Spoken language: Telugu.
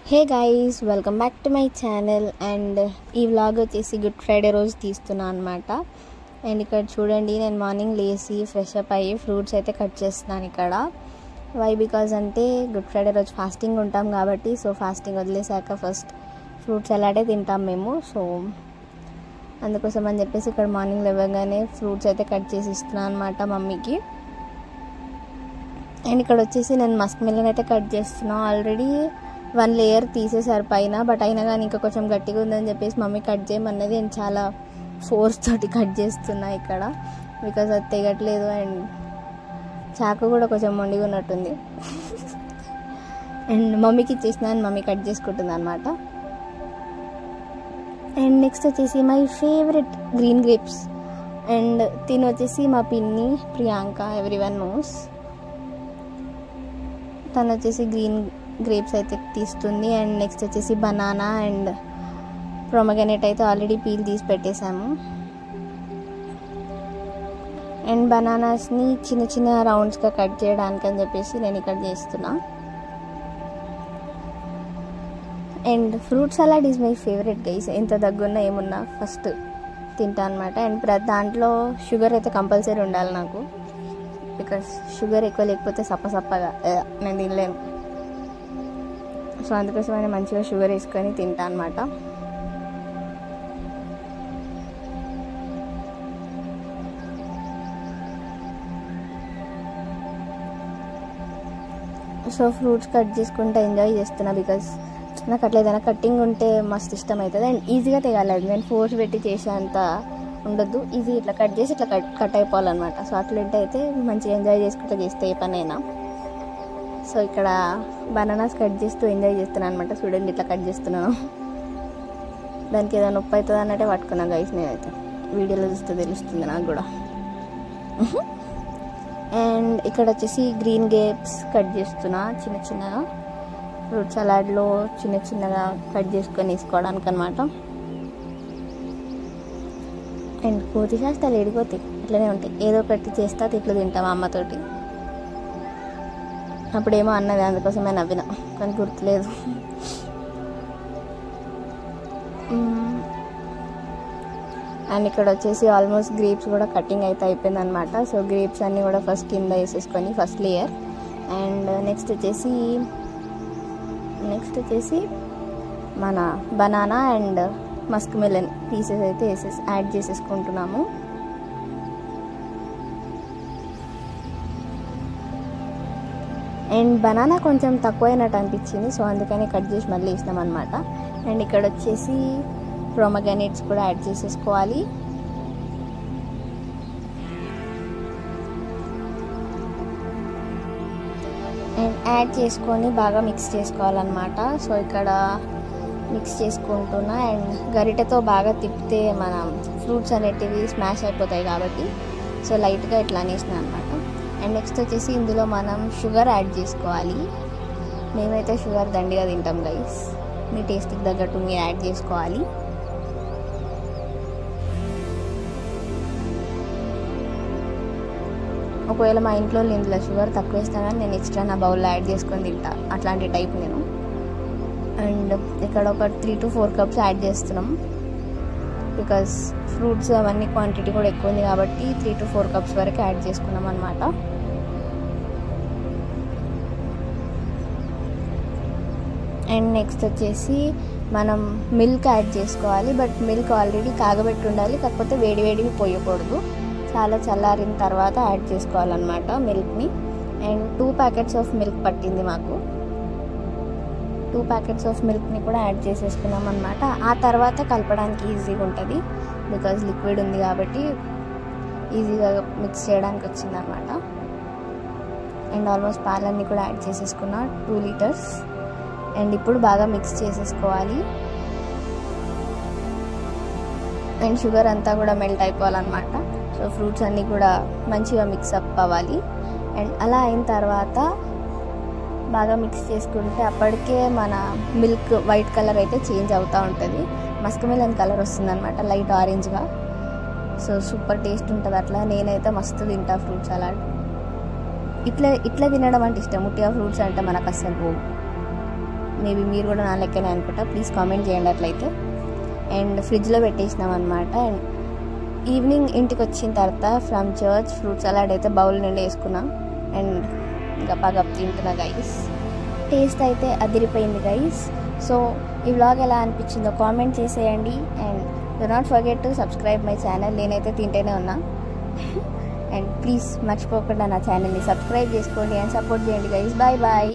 Hey guys, welcome back to my channel. And ఈ వ్లాగ్ వచ్చేసి గుడ్ ఫ్రైడే రోజు తీస్తున్నాను అనమాట. అండ్ ఇక్కడ చూడండి, నేను మార్నింగ్ లేచి ఫ్రెష్ అప్ అయ్యి ఫ్రూట్స్ అయితే కట్ చేస్తున్నాను ఇక్కడ. వై బికాజ్ అంటే గుడ్ ఫ్రైడే రోజు ఫాస్టింగ్ ఉంటాం కాబట్టి, సో ఫాస్టింగ్ వదిలేసాక ఫస్ట్ ఫ్రూట్స్ అలాగే తింటాం మేము. సో అందుకోసం అని చెప్పేసి ఇక్కడ మార్నింగ్ లేవగానే ఫ్రూట్స్ అయితే కట్ చేసి ఇస్తున్నాను అనమాట మమ్మీకి. అండ్ ఇక్కడ వచ్చేసి నేను మస్క్ మిలన్ అయితే కట్ చేస్తున్నాను. ఆల్రెడీ 1 లేయర్ తీసేసారు పైన, బట్ అయినా కానీ ఇంకా కొంచెం గట్టిగా ఉందని చెప్పేసి మమ్మీ కట్ చేయమన్నది. నేను చాలా ఫోర్స్ తోటి కట్ చేస్తున్నా ఇక్కడ, బికాజ్ అది తెగట్లేదు. అండ్ చాకు కూడా కొంచెం మొండిగా ఉన్నట్టుంది. అండ్ మమ్మీకి ఇచ్చేసిన మమ్మీ కట్ చేసుకుంటుంది అనమాట. అండ్ నెక్స్ట్ వచ్చేసి my favourite green grapes. And తిని వచ్చేసి మా పిన్ని ప్రియాంక, ఎవ్రీవన్ నోస్. తను వచ్చేసి గ్రీన్ గ్రేప్స్ అయితే తీస్తుంది. అండ్ నెక్స్ట్ వచ్చేసి బనానా అండ్ ప్రొమగనేట్ అయితే ఆల్రెడీ పీల్ తీసి పెట్టేశాము. అండ్ బనానాస్ని చిన్న చిన్న రౌండ్స్గా కట్ చేయడానికి అని చెప్పేసి నేను ఇక్కడ చేస్తున్నా. And fruit salad is my favourite guys. ఎంత దగ్గున్నా ఏమున్నా ఫస్ట్ తింటా అనమాట. అండ్ దాంట్లో షుగర్ అయితే కంపల్సరీ ఉండాలి నాకు, బికాస్ షుగర్ ఎక్కువ లేకపోతే సప్పగా నేను తినలేను. సో అందుకోసమైనా మంచిగా షుగర్ వేసుకొని తింటా అనమాట. సో ఫ్రూట్స్ కట్ చేసుకుంటే ఎంజాయ్ చేస్తున్నా, బికాస్ నాకు అట్లా ఏదైనా కట్టింగ్ ఉంటే మస్తు ఇష్టం అవుతుంది. అండ్ ఈజీగా తెగాలి, నేను ఫోర్స్ పెట్టి చేసేంత ఉండొద్దు. ఈజీ ఇట్లా కట్ చేసి ఇట్లా కట్ అయిపోవాలన్నమాట. సో అట్లంటే అయితే మంచిగా ఎంజాయ్ చేసుకుంటూ చేస్తే ఏ పనైనా. సో ఇక్కడ బనానాస్ కట్ చేస్తూ ఎంజాయ్ చేస్తున్నాను అనమాట. చూడండి ఇట్లా కట్ చేస్తున్నాను. దానికి ఏదైనా నొప్పి అవుతుంది అన్నట్టే పట్టుకున్నాను గైస్. నేనైతే వీడియోలో చూస్తే తెలుస్తుంది నాకు కూడా. అండ్ ఇక్కడ వచ్చేసి గ్రీన్ గ్రేప్స్ కట్ చేస్తున్నా చిన్న చిన్నగా, ఫ్రూట్ సలాడ్లో చిన్న చిన్నగా కట్ చేసుకొని వేసుకోవడానికి అనమాట. అండ్ కోతి శాస్త్రాలు ఏడిపోతాయి, అట్లనే ఉంటాయి. ఏదో ఒకటి చేస్తా తిట్లు తింటాం అమ్మతోటి. అప్పుడేమో అన్నది, అందుకోసమే నవ్విన, కానీ గుర్తులేదు. అండ్ ఇక్కడ వచ్చేసి ఆల్మోస్ట్ గ్రేప్స్ కూడా కటింగ్ అయితే అయిపోయింది అనమాట. సో గ్రేప్స్ అన్నీ కూడా ఫస్ట్ కింద వేసేసుకొని ఫస్ట్ లేయర్. అండ్ నెక్స్ట్ వచ్చేసి మన banana and Musk melon pieces అయితే యాడ్ చేసేసుకుంటున్నాము. అండ్ బనానా కొంచెం తక్కువైనట్టు అనిపించింది, సో అందుకని కట్ చేసి మళ్ళీ వేసినాం అనమాట. అండ్ ఇక్కడ వచ్చేసి ప్రొమగనేట్స్ కూడా యాడ్ చేసేసుకోవాలి. అండ్ యాడ్ చేసుకొని బాగా మిక్స్ చేసుకోవాలన్నమాట. సో ఇక్కడ మిక్స్ చేసుకుంటున్నా. అండ్ గరిటెతో బాగా తిప్పితే మన ఫ్రూట్స్ అనేటివి స్మాష్ అయిపోతాయి కాబట్టి సో లైట్గా ఇట్లా అనేసిన అనమాట. అండ్ నెక్స్ట్ వచ్చేసి ఇందులో మనం షుగర్ యాడ్ చేసుకోవాలి. మేమైతే షుగర్ దండిగా తింటాం గైస్, మీ టేస్ట్కి తగ్గట్టు మీరు యాడ్ చేసుకోవాలి. ఒకవేళ మా ఇంట్లో ఇందులో షుగర్ తక్కువ వేస్తానని నేను ఎక్స్ట్రా నా బౌల్లో యాడ్ చేసుకొని తింటా, అట్లాంటి టైప్ నేను. అండ్ ఇక్కడ ఒక 3 to 4 cups యాడ్ చేస్తున్నాం, బికాస్ ఫ్రూట్స్ అవన్నీ క్వాంటిటీ కూడా ఎక్కువ ఉంది కాబట్టి 3 to 4 cups వరకు యాడ్ చేసుకున్నాం అనమాట. అండ్ నెక్స్ట్ వచ్చేసి మనం మిల్క్ యాడ్ చేసుకోవాలి. బట్ మిల్క్ ఆల్రెడీ కాగబెట్టి ఉండాలి, కాకపోతే వేడివేడివి పోయకూడదు, చాలా చల్లారిన తర్వాత యాడ్ చేసుకోవాలన్నమాట మిల్క్ని. అండ్ 2 packets ఆఫ్ మిల్క్ పట్టింది మాకు. 2 packets ఆఫ్ మిల్క్ని కూడా యాడ్ చేసేసుకున్నాం అనమాట. ఆ తర్వాత కలపడానికి ఈజీగా ఉంటుంది, బికాజ్ లిక్విడ్ ఉంది కాబట్టి ఈజీగా మిక్స్ చేయడానికి వచ్చిందనమాట. అండ్ ఆల్మోస్ట్ పాలన్నీ కూడా యాడ్ చేసేసుకున్నా, 2 liters. అండ్ ఇప్పుడు బాగా మిక్స్ చేసేసుకోవాలి. అండ్ షుగర్ అంతా కూడా మెల్ట్ అయిపోవాలన్నమాట. సో ఫ్రూట్స్ అన్నీ కూడా మంచిగా మిక్సప్ అవ్వాలి. అండ్ అలా అయిన తర్వాత బాగా మిక్స్ చేసుకుంటే అప్పటికే మన మిల్క్ వైట్ కలర్ అయితే చేంజ్ అవుతూ ఉంటుంది, మస్క్ మిలన్ కలర్ వస్తుంది అనమాట, లైట్ ఆరెంజ్గా. సో సూపర్ టేస్ట్ ఉంటుంది అట్లా. నేనైతే మస్తు తింటా ఫ్రూట్ సలాడ్. ఇట్లా తినడం అంటే ఇష్టం, ఉట్టిగా ఫ్రూట్స్ అంటే మనకు అస్సలు పోవు. మేబీ మీరు కూడా నా లెక్కనే అనుకుంటా. ప్లీజ్ కామెంట్ చేయండి అట్లయితే. అండ్ ఫ్రిడ్జ్లో పెట్టేసినాం అనమాట. అండ్ ఈవినింగ్ ఇంటికి వచ్చిన తర్వాత ఫ్రమ్ చర్చ్ ఫ్రూట్ సలాడ్ అయితే బౌల్ నిండా వేసుకున్నాం. అండ్ గప్ తింటున్నా గైస్. టేస్ట్ అయితే అదిరిపోయింది గైస్. సో ఈ వ్లాగ్ ఎలా అనిపించిందో కామెంట్ చేసేయండి. And do not forget to subscribe my channel. నేనైతే తింటేనే ఉన్నా. అండ్ ప్లీజ్ మర్చిపోకుండా నా ఛానల్ని సబ్స్క్రైబ్ చేసుకోండి అండ్ సపోర్ట్ చేయండి గైస్. Bye bye.